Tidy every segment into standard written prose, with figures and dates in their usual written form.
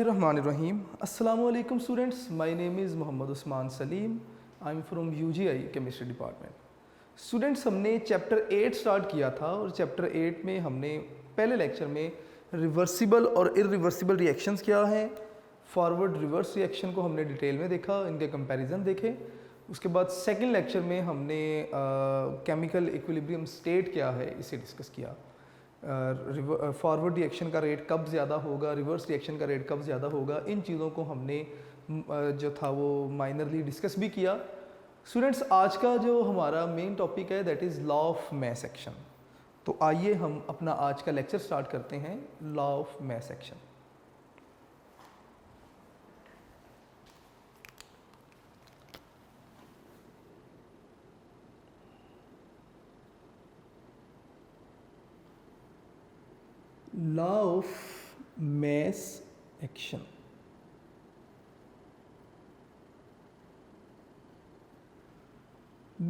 बिस्मिल्लाहिर्रहमानिर्रहीम। अस्सलामुअलैकुम students, my name is Mohammad Usman Salim. I am from UGI chemistry department. Students, हमने chapter 8 start किया था और चैप्टर 8 में हमने पहले लेक्चर में रिवर्सिबल और इरिवर्सिबल रिएक्शंस क्या हैं, फॉरवर्ड रिवर्स रिएक्शन को हमने डिटेल में देखा, इनके कंपैरिजन देखे। उसके बाद सेकंड लेक्चर में हमने केमिकल इक्विलिब्रियम स्टेट क्या है इसे डिस्कस किया। फॉरवर्ड रिएक्शन का रेट कब ज़्यादा होगा, रिवर्स रिएक्शन का रेट कब ज़्यादा होगा, इन चीज़ों को हमने जो था वो माइनरली डिस्कस भी किया। स्टूडेंट्स, आज का जो हमारा मेन टॉपिक है that is law of mass action. तो आइए हम अपना आज का लेक्चर स्टार्ट करते हैं, law of mass action. Law of mass action.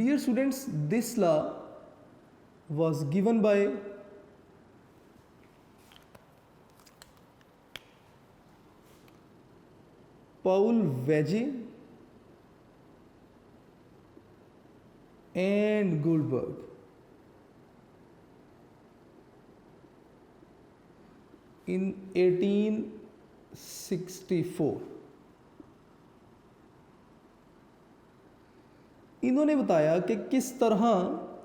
Dear students, this law was given by Paul Vege and Goldberg. In 1864 इन्होंने बताया कि किस तरह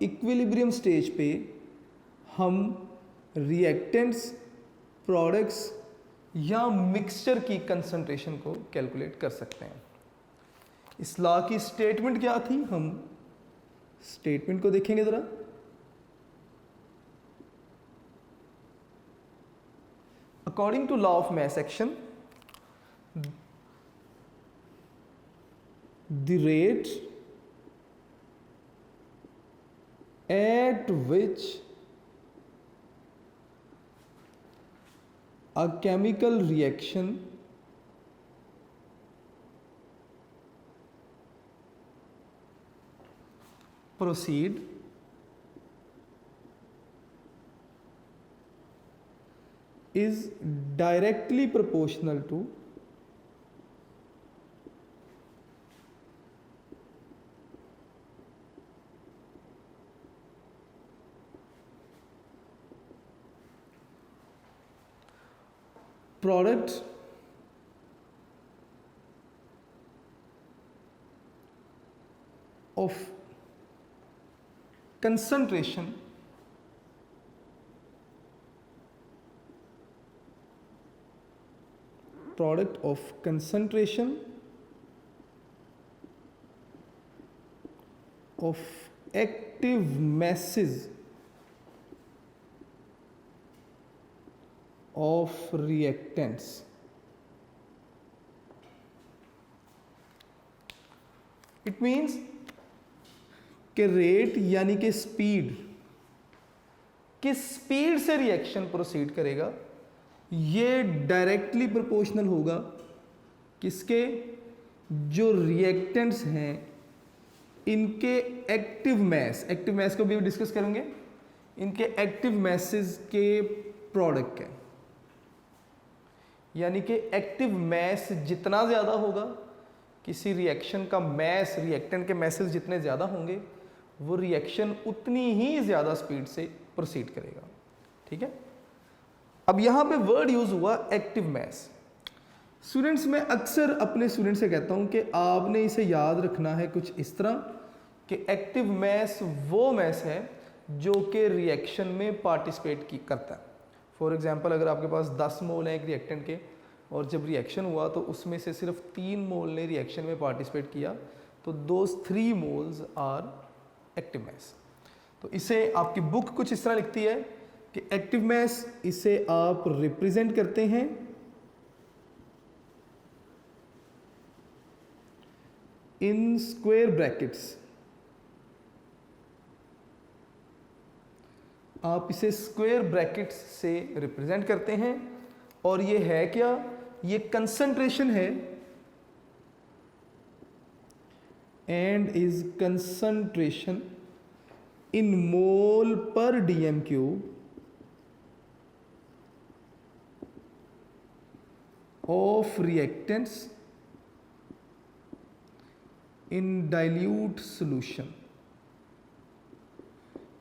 इक्विलिब्रियम स्टेज पे हम रिएक्टेंट्स, प्रोडक्ट्स या मिक्सचर की कंसंट्रेशन को कैलकुलेट कर सकते हैं। इस लॉ की स्टेटमेंट क्या थी, हम स्टेटमेंट को देखेंगे ज़रा। According to law of mass action, the rate at which a chemical reaction proceed is directly proportional to product of concentration of active masses of reactants. It means कि rate यानी कि speed, किस speed से reaction proceed करेगा, ये directly proportional होगा किसके, जो रिएक्टेंट्स हैं इनके एक्टिव मैस को भी डिस्कस करेंगे, इनके एक्टिव मैसेस के प्रोडक्ट के। यानी कि एक्टिव मैस जितना ज़्यादा होगा, किसी रिएक्शन का मैस, रिएक्टेंट के मैसेस जितने ज़्यादा होंगे, वो रिएक्शन उतनी ही ज़्यादा स्पीड से प्रोसीड करेगा। ठीक है। अब यहाँ पे वर्ड यूज़ हुआ एक्टिव मैस। स्टूडेंट्स, मैं अक्सर अपने स्टूडेंट से कहता हूँ कि आपने इसे याद रखना है कुछ इस तरह कि एक्टिव मैस वो मैस है जो कि रिएक्शन में पार्टिसिपेट करता है। फॉर एग्जांपल, अगर आपके पास 10 मोल हैं एक रिएक्टेंट के और जब रिएक्शन हुआ तो उसमें से सिर्फ 3 मोल ने रिएक्शन में पार्टिसिपेट किया, तो those 3 moles are active mass. तो इसे आपकी बुक कुछ इस तरह लिखती है कि एक्टिव मैस, इसे आप रिप्रेजेंट करते हैं इन स्क्वायर ब्रैकेट्स। आप इसे स्क्वायर ब्रैकेट्स से रिप्रेजेंट करते हैं और ये है क्या, ये कंसंट्रेशन है and is concentration in mole per dm cube of reactants in dilute solution.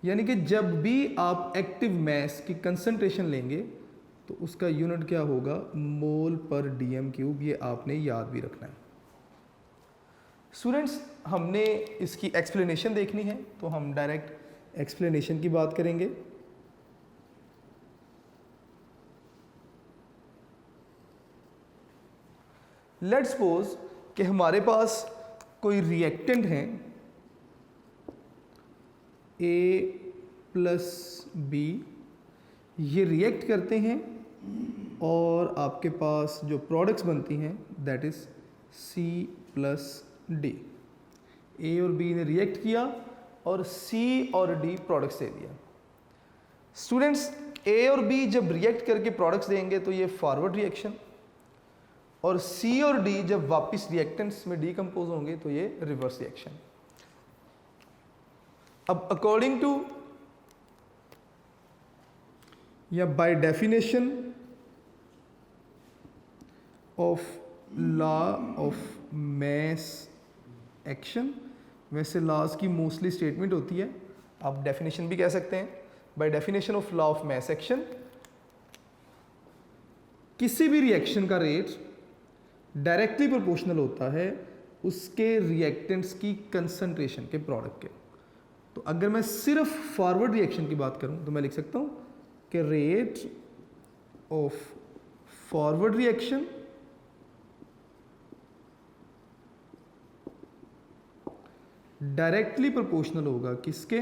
यानी कि जब भी आप एक्टिव मैस की कंसंट्रेशन लेंगे तो उसका यूनिट क्या होगा, मोल पर डीएम क्यूब। ये आपने याद भी रखना है। स्टूडेंट्स, हमने इसकी एक्सप्लेनेशन देखनी है तो हम डायरेक्ट एक्सप्लेनेशन की बात करेंगे। लेट्स सपोज कि हमारे पास कोई रिएक्टेंट है A प्लस बी, ये रिएक्ट करते हैं और आपके पास जो प्रोडक्ट्स बनती हैं that is C plus D. A और बी ने रिएक्ट किया और C और D प्रोडक्ट्स दे दिया। स्टूडेंट्स, ए और बी जब रिएक्ट करके प्रोडक्ट्स देंगे तो ये फॉरवर्ड रिएक्शन, और C और D जब वापस रिएक्टेंट्स में डीकम्पोज होंगे तो ये रिवर्स रिएक्शन। अब अकॉर्डिंग टू या by definition of law of mass action, वैसे लॉज की मोस्टली स्टेटमेंट होती है, आप डेफिनेशन भी कह सकते हैं। By definition of law of mass action, किसी भी रिएक्शन का रेट डायरेक्टली प्रोपोर्शनल होता है उसके रिएक्टेंट्स की कंसंट्रेशन के प्रोडक्ट के। तो अगर मैं सिर्फ फॉरवर्ड रिएक्शन की बात करूं तो मैं लिख सकता हूं कि rate of forward reaction directly proportional होगा किसके,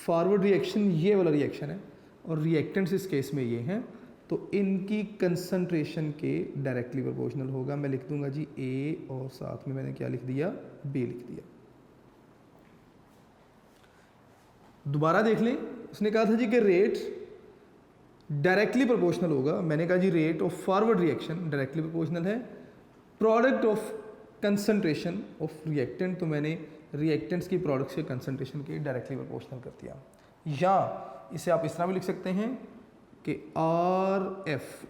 फॉरवर्ड रिएक्शन ये वाला रिएक्शन है और रिएक्टेंट्स इस केस में ये हैं, तो इनकी कंसंट्रेशन के डायरेक्टली प्रोपोर्शनल होगा। मैं लिख दूंगा जी ए और साथ में मैंने क्या लिख दिया, बी लिख दिया। दोबारा देख लें, उसने कहा था जी कि रेट डायरेक्टली प्रोपोर्शनल होगा। मैंने कहा जी rate of forward reaction directly proportional है product of concentration of reactant, तो मैंने रिएक्टेंट्स की प्रोडक्ट्स के कंसंट्रेशन के डायरेक्टली प्रोपोर्शनल कर दिया। या इसे आप इस तरह भी लिख सकते हैं कि आर एफ,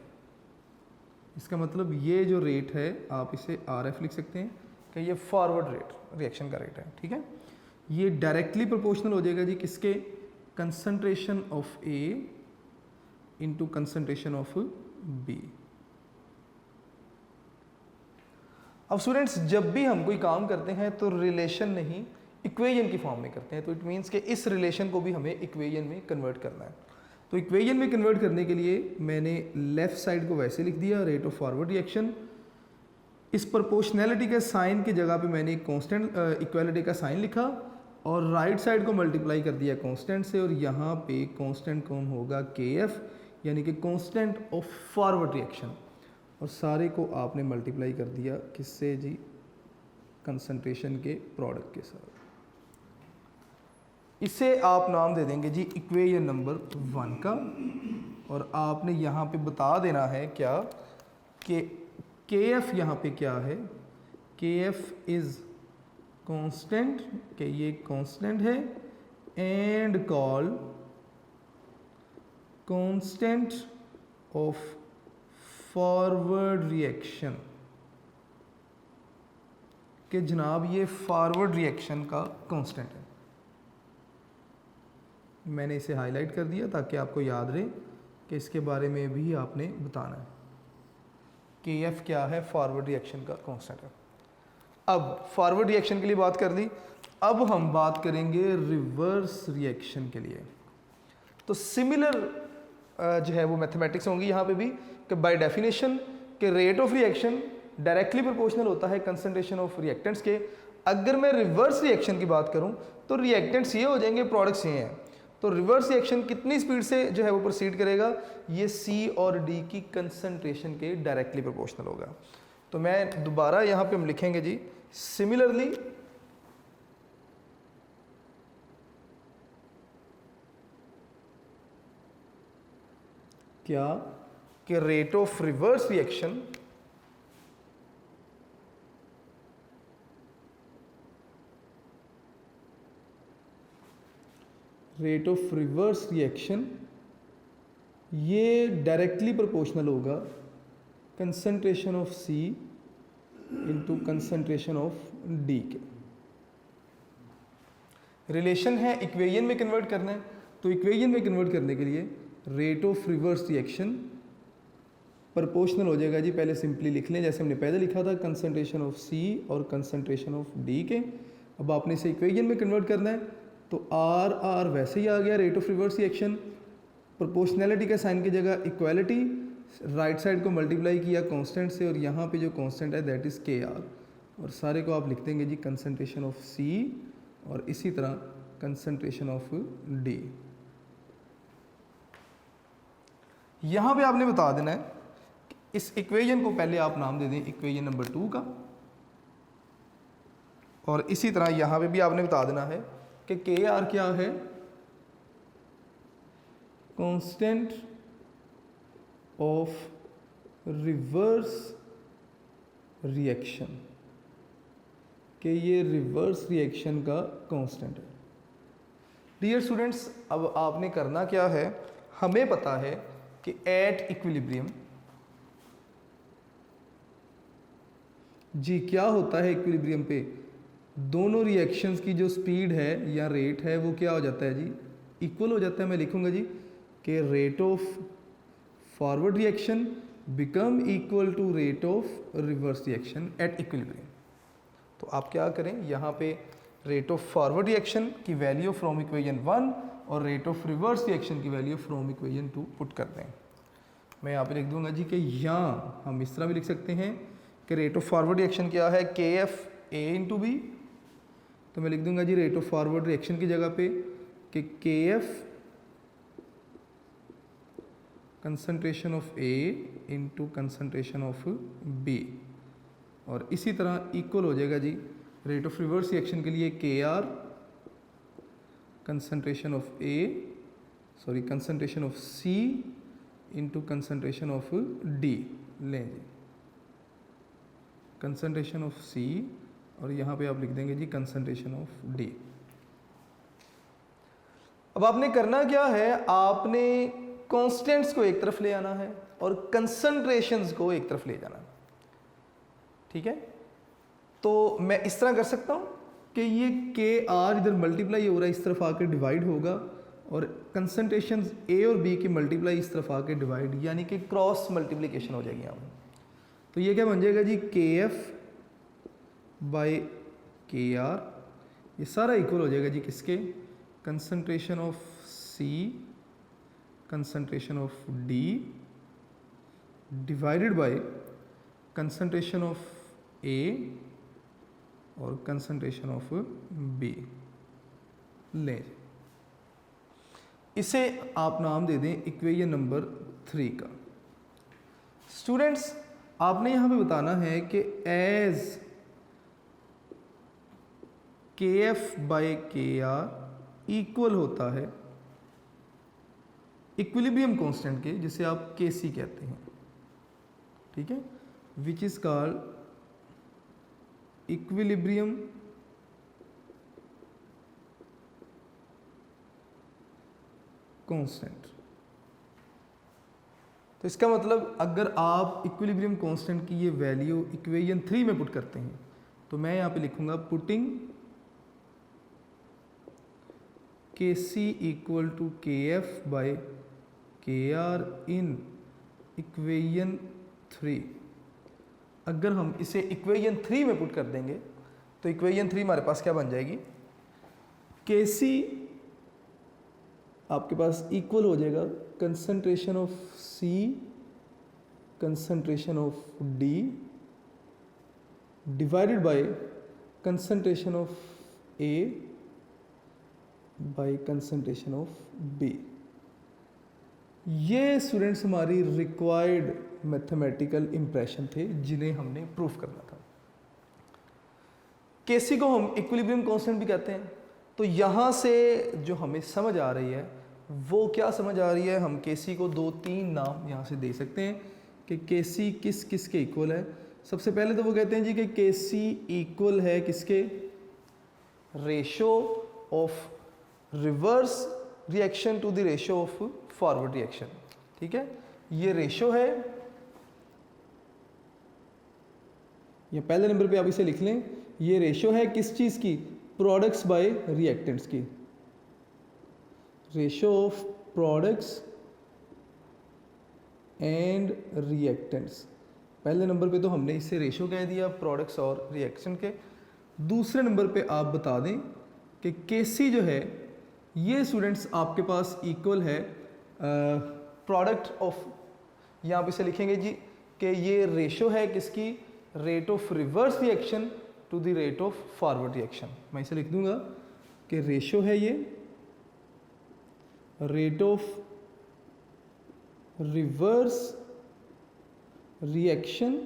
इसका मतलब ये जो रेट है आप इसे आर एफ लिख सकते हैं कि ये फॉरवर्ड रेट रिएक्शन का रेट है। ठीक है, ये डायरेक्टली प्रोपोर्शनल हो जाएगा जी किसके, concentration of A into concentration of B. अब स्टूडेंट्स, जब भी हम कोई काम करते हैं तो रिलेशन नहीं इक्वेशन की फॉर्म में करते हैं, तो इट मीन्स कि इस रिलेशन को भी हमें इक्वेशन में कन्वर्ट करना है। तो इक्वेशन में कन्वर्ट करने के लिए मैंने लेफ्ट साइड को वैसे लिख दिया, रेट ऑफ फॉरवर्ड रिएक्शन। इस प्रोपोर्शनैलिटी के साइन की जगह पे मैंने कांस्टेंट इक्वालिटी का साइन लिखा और राइट साइड को मल्टीप्लाई कर दिया कांस्टेंट से, और यहाँ पे कांस्टेंट कौन होगा, के एफ, यानी कि कांस्टेंट ऑफ फॉरवर्ड रिएक्शन, और सारे को आपने मल्टीप्लाई कर दिया किससे जी, कंसंट्रेशन के प्रोडक्ट के साथ। इसे आप नाम दे देंगे जी इक्वेशन नंबर 1 का, और आपने यहाँ पे बता देना है क्या कि के एफ यहाँ पे क्या है, के एफ इज़ कांस्टेंट, कि ये कांस्टेंट है, and call constant of forward reaction, कि जनाब ये फॉरवर्ड रिएक्शन का कांस्टेंट है। मैंने इसे हाईलाइट कर दिया ताकि आपको याद रहे कि इसके बारे में भी आपने बताना है। के एफ क्या है, फॉरवर्ड रिएक्शन का कांस्टेंट है। अब फॉरवर्ड रिएक्शन के लिए बात कर ली, अब हम बात करेंगे रिवर्स रिएक्शन के लिए। तो सिमिलर जो है वो मैथमेटिक्स होंगी यहाँ पे भी, कि बाय डेफिनेशन के rate of reaction directly proportional होता है कंसंट्रेशन ऑफ रिएक्टेंट्स के। अगर मैं रिवर्स रिएक्शन की बात करूँ तो रिएक्टेंट्स ये हो जाएंगे, प्रोडक्ट्स ये हैं। तो रिवर्स रिएक्शन कितनी स्पीड से जो है वो प्रोसीड करेगा, ये सी और डी की कंसंट्रेशन के डायरेक्टली प्रोपोर्शनल होगा। तो मैं दोबारा यहाँ पे हम लिखेंगे जी सिमिलरली क्या कि रेट ऑफ रिवर्स रिएक्शन ये डायरेक्टली प्रोपोर्शनल होगा concentration of C into concentration of D के। रिलेशन है इक्वेशन में कन्वर्ट करना है, तो इक्वेशन में कन्वर्ट करने के लिए rate of reverse reaction proportional हो जाएगा जी। पहले सिंपली लिख लें जैसे हमने पहले लिखा था, कंसंट्रेशन ऑफ सी और कंसंट्रेशन ऑफ डी के। अब आपने इसे इक्वेशन में कन्वर्ट करना है, तो आर आर वैसे ही आ गया, rate of reverse reaction. Proportionality का साइन की जगह इक्वालिटी, राइट साइड को मल्टीप्लाई किया कांस्टेंट से, और यहाँ पे जो कांस्टेंट है दैट इज़ के आर, और सारे को आप लिख देंगे जी कंसंट्रेशन ऑफ सी और इसी तरह कंसंट्रेशन ऑफ डी। यहाँ पे आपने बता देना है कि इस इक्वेशन को पहले आप नाम दे दें इक्वेशन नंबर 2 का, और इसी तरह यहाँ पे भी आपने बता देना है कि के आर क्या है, कांस्टेंट ऑफ रिवर्स रिएक्शन, कि ये रिवर्स रिएक्शन का कांस्टेंट है। डियर स्टूडेंट्स, अब आपने करना क्या है, हमें पता है कि एट इक्विलिब्रियम जी क्या होता है, इक्विलिब्रियम पे दोनों रिएक्शंस की जो स्पीड है या रेट है वो क्या हो जाता है जी, इक्वल हो जाता है। मैं लिखूंगा जी कि rate of forward reaction become equal to rate of reverse reaction at equilibrium. तो आप क्या करें, यहाँ पे रेट ऑफ फॉरवर्ड रिएक्शन की वैल्यू फ्रॉम इक्वेशन 1 और रेट ऑफ रिवर्स रिएक्शन की वैल्यू फ्रॉम इक्वेशन 2 पुट कर दें। मैं यहाँ पे लिख दूंगा जी कि यहाँ हम इस तरह भी लिख सकते हैं कि रेट ऑफ फॉरवर्ड रिएक्शन क्या है, के एफ ए इंटू बी। तो मैं लिख दूंगा जी रेट ऑफ फॉरवर्ड रिएक्शन की जगह पे कि K F concentration of A into concentration of B, और इसी तरह इक्वल हो जाएगा जी रेट ऑफ रिवर्स रिएक्शन के लिए K R concentration of A sorry concentration of C into concentration of D. लें जी कंसंट्रेशन ऑफ सी, और यहाँ पे आप लिख देंगे जी कंसंट्रेशन ऑफ डी। अब आपने करना क्या है, आपने कांस्टेंट्स को एक तरफ ले आना है और कंसंट्रेशंस को एक तरफ ले जाना है। ठीक है, तो मैं इस तरह कर सकता हूँ कि ये के आर इधर मल्टीप्लाई हो रहा है, इस तरफ आकर डिवाइड होगा, और कंसंट्रेशन ए और बी की मल्टीप्लाई इस तरफ आकर डिवाइड, यानी कि क्रॉस मल्टीप्लिकेशन हो जाएगी यहाँ पर। तो ये क्या बन जाएगा जी, के एफ बाय के आर, ये सारा इक्वल हो जाएगा जी किसके, concentration of C concentration of D divided by concentration of A और कंसंट्रेशन ऑफ बी। लें इसे आप नाम दे दें इक्वेशन नंबर 3 का। स्टूडेंट्स, आपने यहाँ पे बताना है कि एज के एफ बाय के आर इक्वल होता है इक्विलिब्रियम कांस्टेंट के, जिसे आप के सी कहते हैं। ठीक है, which is called equilibrium constant. तो इसका मतलब अगर आप इक्विलिब्रियम कांस्टेंट की ये वैल्यू इक्वेशन 3 में पुट करते हैं, तो मैं यहाँ पे लिखूंगा पुटिंग के सी इक्वल टू के एफ बाय के आर इन इक्वेशन 3। अगर हम इसे इक्वेशन 3 में पुट कर देंगे तो इक्वेशन 3 हमारे पास क्या बन जाएगी, के सी आपके पास इक्वल हो जाएगा concentration of C concentration of D divided by concentration of A by concentration of B. ये स्टूडेंट्स हमारी रिक्वायर्ड मैथमेटिकल इंप्रेशन थे जिन्हें हमने प्रूफ करना था। केसी को हम इक्विलिब्रियम कांस्टेंट भी कहते हैं। तो यहाँ से जो हमें समझ आ रही है वो क्या समझ आ रही है, हम केसी को 2-3 नाम यहाँ से दे सकते हैं कि केसी किस किस के इक्वल है। सबसे पहले तो वो कहते हैं जी कि केसी इक्वल है किसके, ratio of reverse reaction to the ratio of forward reaction. ठीक है, ये रेशो है या पहले नंबर पे आप इसे लिख लें, ये रेशो है किस चीज़ की, प्रोडक्ट्स बाय रिएक्टेंट्स की, ratio of products and reactants. पहले नंबर पे तो हमने इससे रेशो कह दिया प्रोडक्ट्स और रिएक्शन के। दूसरे नंबर पे आप बता दें कि केसी जो है ये स्टूडेंट्स आपके पास इक्वल है प्रोडक्ट ऑफ, यहाँ पे इसे लिखेंगे जी कि ये रेशो है किसकी, rate of reverse reaction to the rate of forward reaction. मैं इसे लिख दूंगा कि रेशो है ये rate of reverse reaction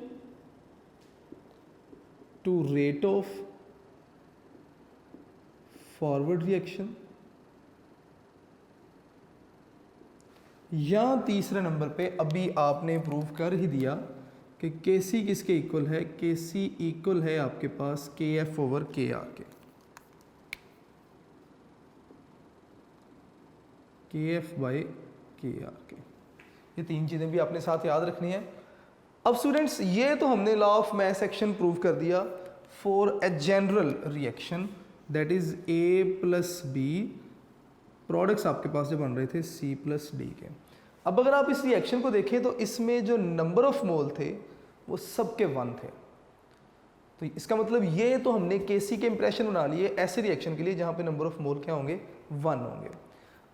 to rate of forward reaction. या तीसरे नंबर पे अभी आपने प्रूव कर ही दिया कि केसी किसके इक्वल है, केसी इक्वल है आपके पास के एफ ओवर के आर के एफ बाई के आर के। ये तीन चीज़ें भी आपने साथ याद रखनी है। अब स्टूडेंट्स ये तो हमने law of mass action prove कर दिया for a general reaction that is A plus B, products आपके पास जो बन रहे थे सी प्लस डी के। अब अगर आप इस रिएक्शन को देखें तो इसमें जो नंबर ऑफ मोल थे वो सबके 1 थे। तो इसका मतलब ये तो हमने केसी के इंप्रेशन बना लिए ऐसे रिएक्शन के लिए जहाँ पे नंबर ऑफ मोल क्या होंगे, 1 होंगे।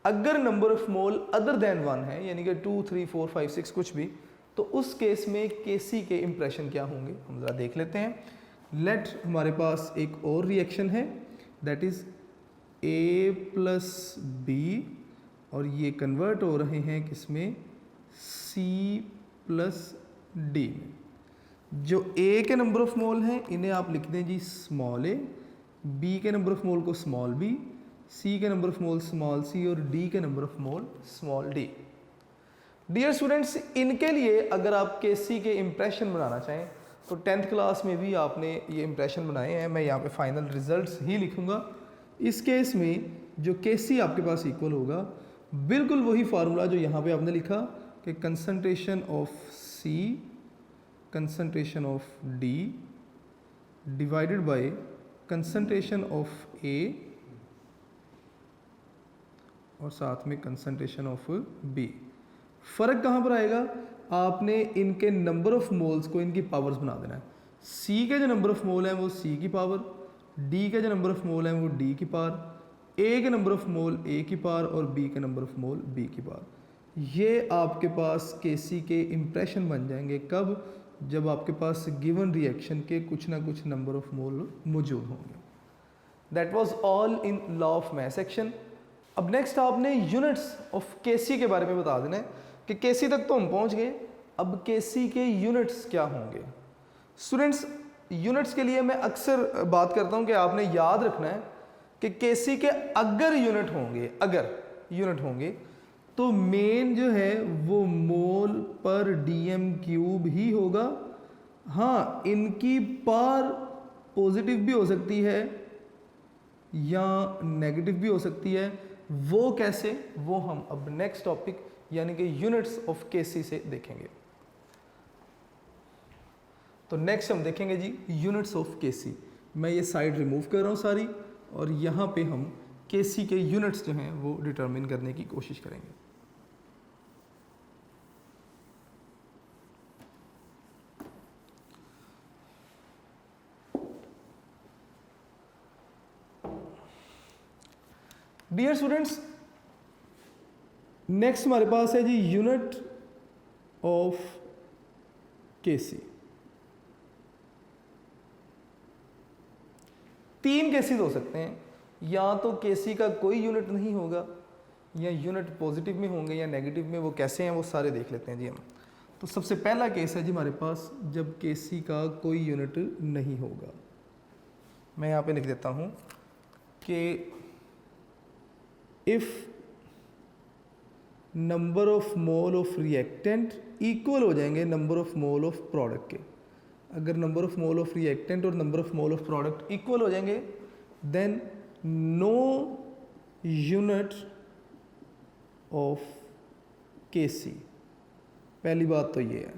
अगर number of mole other than 1 है यानी कि 2, 3, 4, 5, 6 कुछ भी, तो उस केस में केसी के इंप्रेशन क्या होंगे हम ज़रा देख लेते हैं। लेट हमारे पास एक और रिएक्शन है that is A plus B और ये कन्वर्ट हो रहे हैं किसमें, सी प्लस डी में। जो ए के नंबर ऑफ मोल हैं इन्हें आप लिख दें जी स्मॉल ए, बी के नंबर ऑफ मोल को स्मॉल बी, सी के number of mole small C और डी के number of mole small D. Dear students, इनके लिए अगर आप केसी के इंप्रेशन बनाना चाहें तो 10th क्लास में भी आपने ये इंप्रेशन बनाए हैं। मैं यहाँ पे फाइनल रिजल्ट्स ही लिखूँगा। इस केस में जो केसी आपके पास इक्वल होगा बिल्कुल वही फार्मूला जो यहाँ पे आपने लिखा कि concentration of C concentration of D divided by concentration of A और साथ में कंसंट्रेशन ऑफ बी। फ़र्क कहाँ पर आएगा, आपने इनके नंबर ऑफ मोल्स को इनकी पावर्स बना देना है। सी के जो नंबर ऑफ मोल हैं वो सी की पावर, डी के जो नंबर ऑफ मोल हैं वो डी की पावर, ए के नंबर ऑफ मोल ए की पावर और बी के नंबर ऑफ मोल बी की पावर। ये आपके पास केसी के इंप्रेशन बन जाएंगे कब, जब आपके पास गिवन रिएक्शन के कुछ ना कुछ नंबर ऑफ मोल मौजूद होंगे। That was all in law of mass section. अब नेक्स्ट आपने यूनिट्स ऑफ केसी के बारे में बता देना है कि केसी तक तो हम पहुंच गए, अब केसी के यूनिट्स क्या होंगे। स्टूडेंट्स, यूनिट्स के लिए मैं अक्सर बात करता हूं कि आपने याद रखना है कि केसी के अगर यूनिट होंगे तो मेन जो है वो मोल पर डीएम क्यूब ही होगा। हाँ, इनकी पावर पॉजिटिव भी हो सकती है या नेगेटिव भी हो सकती है। वो कैसे, वो हम अब नेक्स्ट टॉपिक यानी कि यूनिट्स ऑफ केसी से देखेंगे। तो नेक्स्ट हम देखेंगे जी यूनिट्स ऑफ केसी। मैं ये साइड रिमूव कर रहा हूँ सारी और यहाँ पे हम केसी के यूनिट्स जो हैं वो डिटरमिन करने की कोशिश करेंगे। डियर स्टूडेंट्स, नेक्स्ट हमारे पास है जी यूनिट ऑफ केसी। 3 केसेस हो सकते हैं, या तो केसी का कोई यूनिट नहीं होगा या यूनिट पॉजिटिव में होंगे या नेगेटिव में। वो कैसे हैं वो सारे देख लेते हैं जी हम। तो सबसे पहला केस है जी हमारे पास जब केसी का कोई यूनिट नहीं होगा। मैं यहाँ पे लिख देता हूँ कि if number of mole of reactant equal हो जाएंगे number of mole of product के। अगर number of mole of reactant और number of mole of product equal हो जाएंगे then no unit of KC. पहली बात तो ये है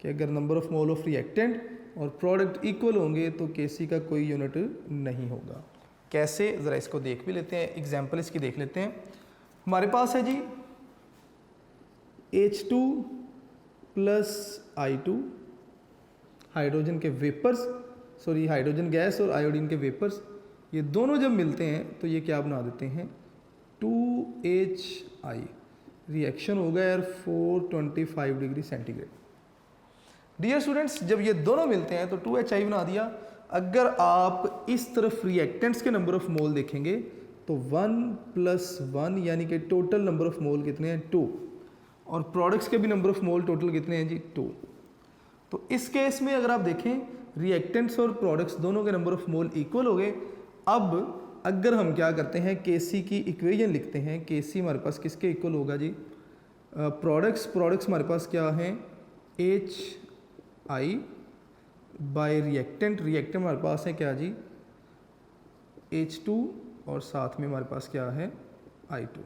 कि अगर number of mole of reactant और प्रोडक्ट इक्वल होंगे तो Kc का कोई यूनिट नहीं होगा। कैसे, ज़रा इसको देख भी लेते हैं, एग्जाम्पल इसकी देख लेते हैं। हमारे पास है जी H2 प्लस I2, हाइड्रोजन के वेपर्स, सॉरी हाइड्रोजन गैस और आयोडीन के वेपर्स, ये दोनों जब मिलते हैं तो ये क्या बना देते हैं 2HI। रिएक्शन होगा यार 425 डिग्री सेंटीग्रेड। डियर स्टूडेंट्स, जब ये दोनों मिलते हैं तो 2HI बना दिया। अगर आप इस तरफ रिएक्टेंट्स के नंबर ऑफ मोल देखेंगे तो 1 + 1 यानी कि टोटल नंबर ऑफ मोल कितने हैं 2, और प्रोडक्ट्स के भी नंबर ऑफ मोल टोटल कितने हैं जी 2। तो इस केस में अगर आप देखें रिएक्टेंट्स और प्रोडक्ट्स दोनों के नंबर ऑफ मोल इक्वल हो गए। अब अगर हम क्या करते हैं Kc की इक्वेशन लिखते हैं, Kc हमारे पास किसके इक्वल होगा जी प्रोडक्ट्स हमारे पास क्या हैं HI बाय रिएक्टेंट हमारे पास है क्या जी H2 और साथ में हमारे पास क्या है I2।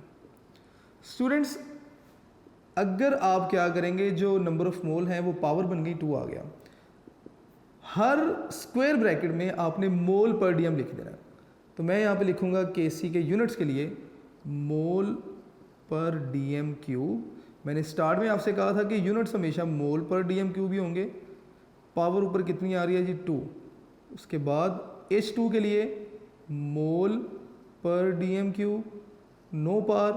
स्टूडेंट्स, अगर आप क्या करेंगे, जो नंबर ऑफ मोल हैं वो पावर बन गई 2 आ गया। हर स्क्वायर ब्रैकेट में आपने मोल पर डीएम लिख देना। तो मैं यहाँ पे लिखूँगा Kc के यूनिट्स के लिए मोल पर डीएम क्यूब। मैंने स्टार्ट में आपसे कहा था कि यूनिट्स हमेशा मोल पर डीएम क्यूब ही होंगे। पावर ऊपर कितनी आ रही है जी 2। उसके बाद H2 के लिए मोल पर DM cube, no power.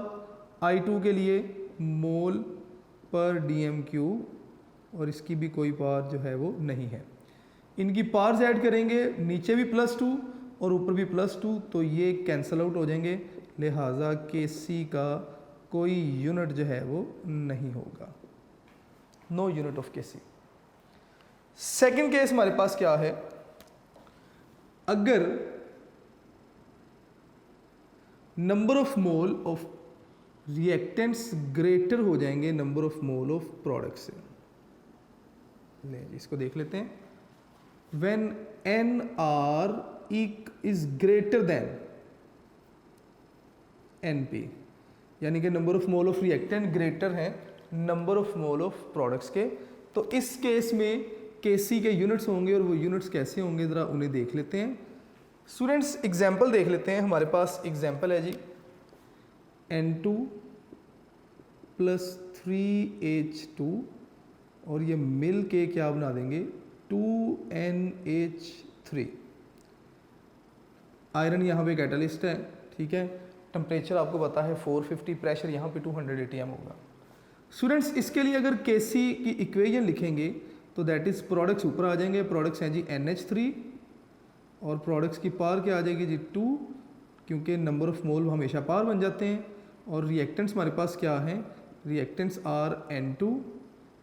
I2 के लिए मोल पर डीएम क्यूब, और इसकी भी कोई पावर जो है वो नहीं है। इनकी पावर्स ऐड करेंगे, नीचे भी +2 और ऊपर भी +2, तो ये कैंसल आउट हो जाएंगे। लिहाजा Kc का कोई यूनिट जो है वो नहीं होगा, no unit of Kc। Second case हमारे पास क्या है, अगर number of mole of reactants greater हो जाएंगे number of mole of product से। ले इसको देख लेते हैं। When NR is greater than NP, यानी कि number of mole of reactant greater है number of mole of products के, तो इस केस में Kc के यूनिट्स होंगे, और वो यूनिट्स कैसे होंगे ज़रा उन्हें देख लेते हैं। स्टूडेंट्स, एग्जाम्पल देख लेते हैं। हमारे पास एग्जाम्पल है जी N2 + 3H2, और ये मिल के क्या बना देंगे 2NH3। आयरन यहाँ पे कैटलिस्ट है, ठीक है। टेम्परेचर आपको पता है 450, प्रेशर यहाँ पे 200 atm होगा। स्टूडेंट्स, इसके लिए अगर Kc की इक्वेशन लिखेंगे तो दैट इज़ प्रोडक्ट्स ऊपर आ जाएंगे। प्रोडक्ट्स हैं जी NH3, और प्रोडक्ट्स की पावर क्या आ जाएगी जी 2, क्योंकि नंबर ऑफ मोल हमेशा पावर बन जाते हैं। और रिएक्टेंट्स हमारे पास क्या हैं, रिएक्टेंट्स आर N2,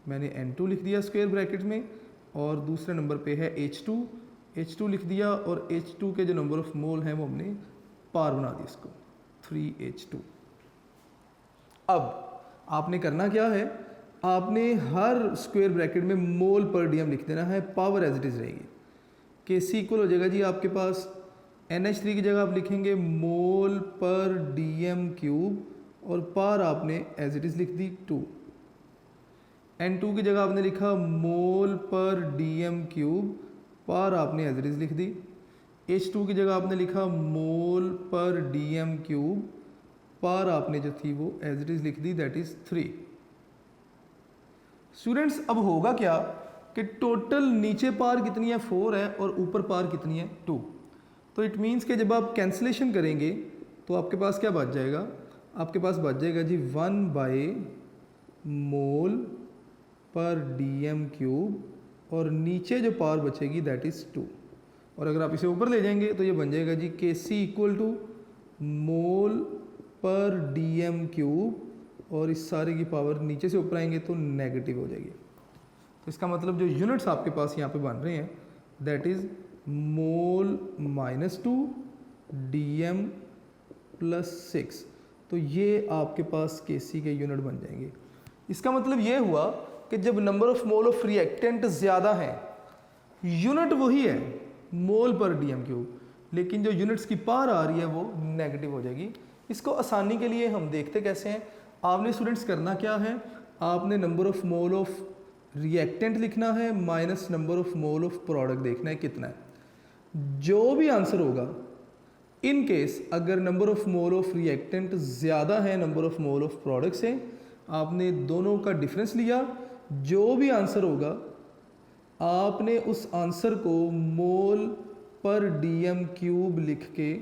मैंने N2 लिख दिया स्क्वायर ब्रैकेट में, और दूसरे नंबर पे है H2 लिख दिया, और H2 के जो नंबर ऑफ मोल हैं वो हमने पावर बना दी इसको 3H2। अब आपने करना क्या है, आपने हर स्क्वायर ब्रैकेट में मोल पर डीएम लिख देना है, पावर एज इट इज़ रहेगी। Kc इक्वल हो जाएगा जी आपके पास NH3 की जगह आप लिखेंगे मोल पर डीएम क्यूब, और पावर आपने एज इट इज़ लिख दी 2। N2 की जगह आपने लिखा मोल पर डीएम क्यूब, पावर आपने एज इट इज़ लिख दी। H2 की जगह आपने लिखा मोल पर डीएम क्यूब, पावर आपने जो थी वो एज इट इज़ लिख दी, दैट इज़ 3। स्टूडेंट्स, अब होगा क्या कि टोटल नीचे पावर कितनी है 4 है, और ऊपर पावर कितनी है 2। तो इट मीन्स कि जब आप कैंसिलेशन करेंगे तो आपके पास क्या बच जाएगा, आपके पास बच जाएगा जी 1/मोल पर डीएम क्यूब, और नीचे जो पावर बचेगी दैट इज़ 2। और अगर आप इसे ऊपर ले जाएंगे तो ये बन जाएगा जी Kc इक्वल टू मोल पर डीएम क्यूब, और इस सारे की पावर नीचे से ऊपर आएंगे तो नेगेटिव हो जाएगी। तो इसका मतलब जो यूनिट्स आपके पास यहाँ पे बन रहे हैं दैट इज़ मोल -2 डीएम +6। तो ये आपके पास Kc के यूनिट बन जाएंगे। इसका मतलब ये हुआ कि जब number of mole of reactant ज़्यादा है, यूनिट वही है मोल पर डीएम क्यूब, लेकिन जो यूनिट्स की पावर आ रही है वो नेगेटिव हो जाएगी। इसको आसानी के लिए हम देखते कैसे हैं। आपने स्टूडेंट्स करना क्या है, आपने number of mole of reactant लिखना है minus number of mole of product देखना है कितना है। जो भी आंसर होगा, इन केस अगर number of mole of reactant ज़्यादा है number of mole of product से, आपने दोनों का डिफरेंस लिया, जो भी आंसर होगा आपने उस आंसर को मोल पर डीएम क्यूब लिख के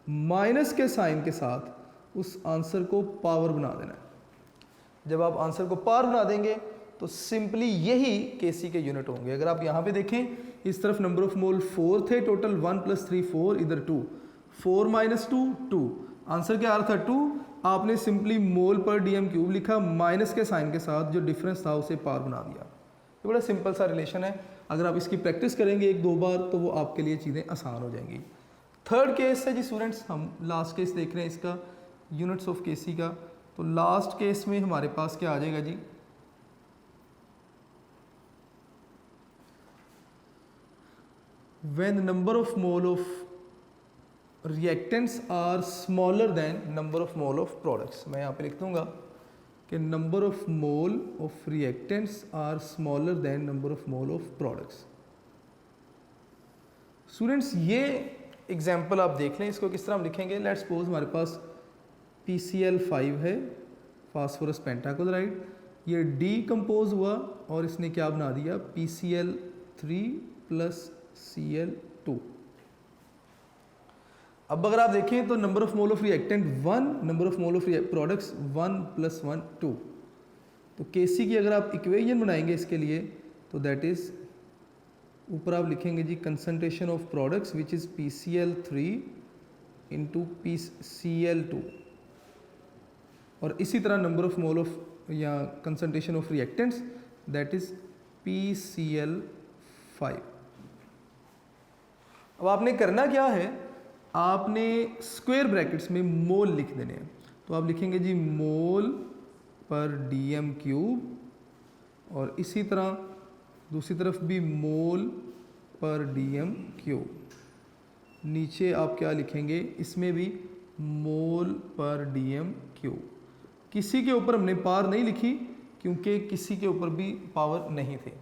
माइनस के साइन के साथ उस आंसर को पावर बना देना है। जब आप आंसर को पावर बना देंगे तो सिंपली यही केसी के यूनिट होंगे। अगर आप यहाँ पे देखें, इस तरफ नंबर ऑफ मोल 4 थे, टोटल 1 + 3 4, इधर 2, 4 - 2 2, आंसर क्या आ रहा था 2, आपने सिंपली मोल पर डीएम क्यूब लिखा, माइनस के साइन के साथ जो डिफरेंस था उसे पावर बना दिया। ये बड़ा सिंपल सा रिलेशन है। अगर आप इसकी प्रैक्टिस करेंगे 1-2 बार तो वो आपके लिए चीज़ें आसान हो जाएंगी। थर्ड केस है जी स्टूडेंट्स, हम लास्ट केस देख रहे हैं इसका, यूनिट्स ऑफ केसी का। तो लास्ट केस में हमारे पास क्या आ जाएगा जी, when number of mole of reactants are smaller than number of mole of products। मैं यहाँ पे लिख दूंगा कि number of mole of reactants are smaller than number of mole of products। Students ये एग्जाम्पल आप देख लें, इसको किस तरह हम लिखेंगे। लेट्स सपोज हमारे पास PCl5 है, फास्फोरस पेंटाक्लोराइड, ये डीकम्पोज हुआ और इसने क्या बना दिया, PCl3 + Cl2। अब अगर आप देखें तो number of mole of reactant 1, number of mole of products 1 + 1 2। तो केसी की अगर आप इक्वेशन बनाएंगे इसके लिए तो दैट इज, ऊपर आप लिखेंगे जी concentration of products which is PCl3 × PCl2, और इसी तरह नंबर ऑफ मोल ऑफ या concentration of reactants that is PCl5। अब आपने करना क्या है, आपने स्क्वायर ब्रैकेट्स में मोल लिख देने हैं। तो आप लिखेंगे जी मोल पर डीएम क्यूब, और इसी तरह दूसरी तरफ भी मोल पर डीएम क्यूब। नीचे आप क्या लिखेंगे, इसमें भी मोल पर डीएम क्यूब। किसी के ऊपर हमने पावर नहीं लिखी क्योंकि किसी के ऊपर भी पावर नहीं थी।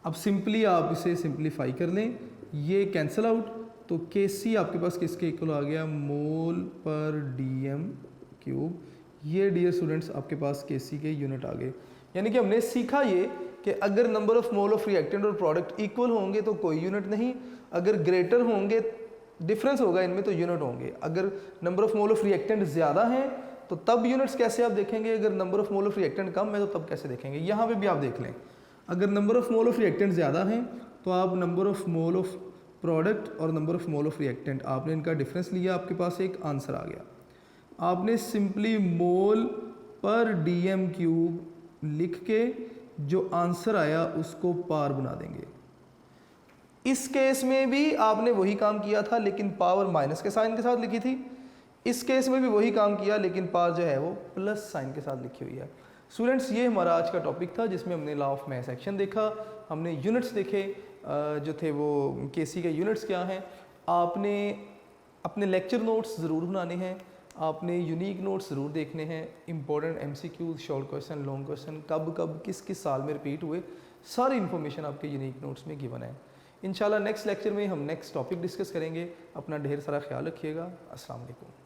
अब सिंपली आप इसे सिंप्लीफाई कर लें, ये कैंसिल आउट, तो केसी आपके पास किसके इक्वल आ गया, मोल पर डीएम क्यूब। ये डियर स्टूडेंट्स आपके पास केसी के यूनिट आ गए। यानी कि हमने सीखा ये कि अगर number of mole of reactant और प्रोडक्ट इक्वल होंगे तो कोई यूनिट नहीं, अगर ग्रेटर होंगे, डिफरेंस होगा इनमें तो यूनिट होंगे। अगर number of mole of reactant ज़्यादा हैं तो तब यूनिट्स कैसे आप देखेंगे, अगर number of mole of reactant कम है तो तब कैसे देखेंगे। यहाँ पे भी आप देख लें, अगर number of mole of reactant ज़्यादा हैं तो आप number of mole of product और number of mole of reactant, आपने इनका डिफरेंस लिया, आपके पास एक आंसर आ गया। आपने सिंपली मोल पर डीएम क्यूब लिख के जो आंसर आया उसको पावर बना देंगे। इस केस में भी आपने वही काम किया था लेकिन पावर माइनस के साइन के साथ लिखी थी। इस केस में भी वही काम किया लेकिन पावर जो है वो प्लस साइन के साथ लिखी हुई है। स्टूडेंट्स, ये हमारा आज का टॉपिक था जिसमें हमने लॉ ऑफ मैथ सेक्शन देखा, हमने यूनिट्स देखे जो थे वो केसी के यूनिट्स क्या हैं। आपने अपने लेक्चर नोट्स ज़रूर बनाने हैं, आपने यूनिक नोट्स ज़रूर देखने हैं, important MCQs, short question, long question, कब कब किस किस साल में रिपीट हुए, सारी इन्फॉर्मेशन आपके यूनिक नोट्स में गिवन है। इंशाल्लाह नेक्स्ट लेक्चर में हम नेक्स्ट टॉपिक डिस्कस करेंगे। अपना ढेर सारा ख्याल रखिएगा। अस्सलाम वालेकुम।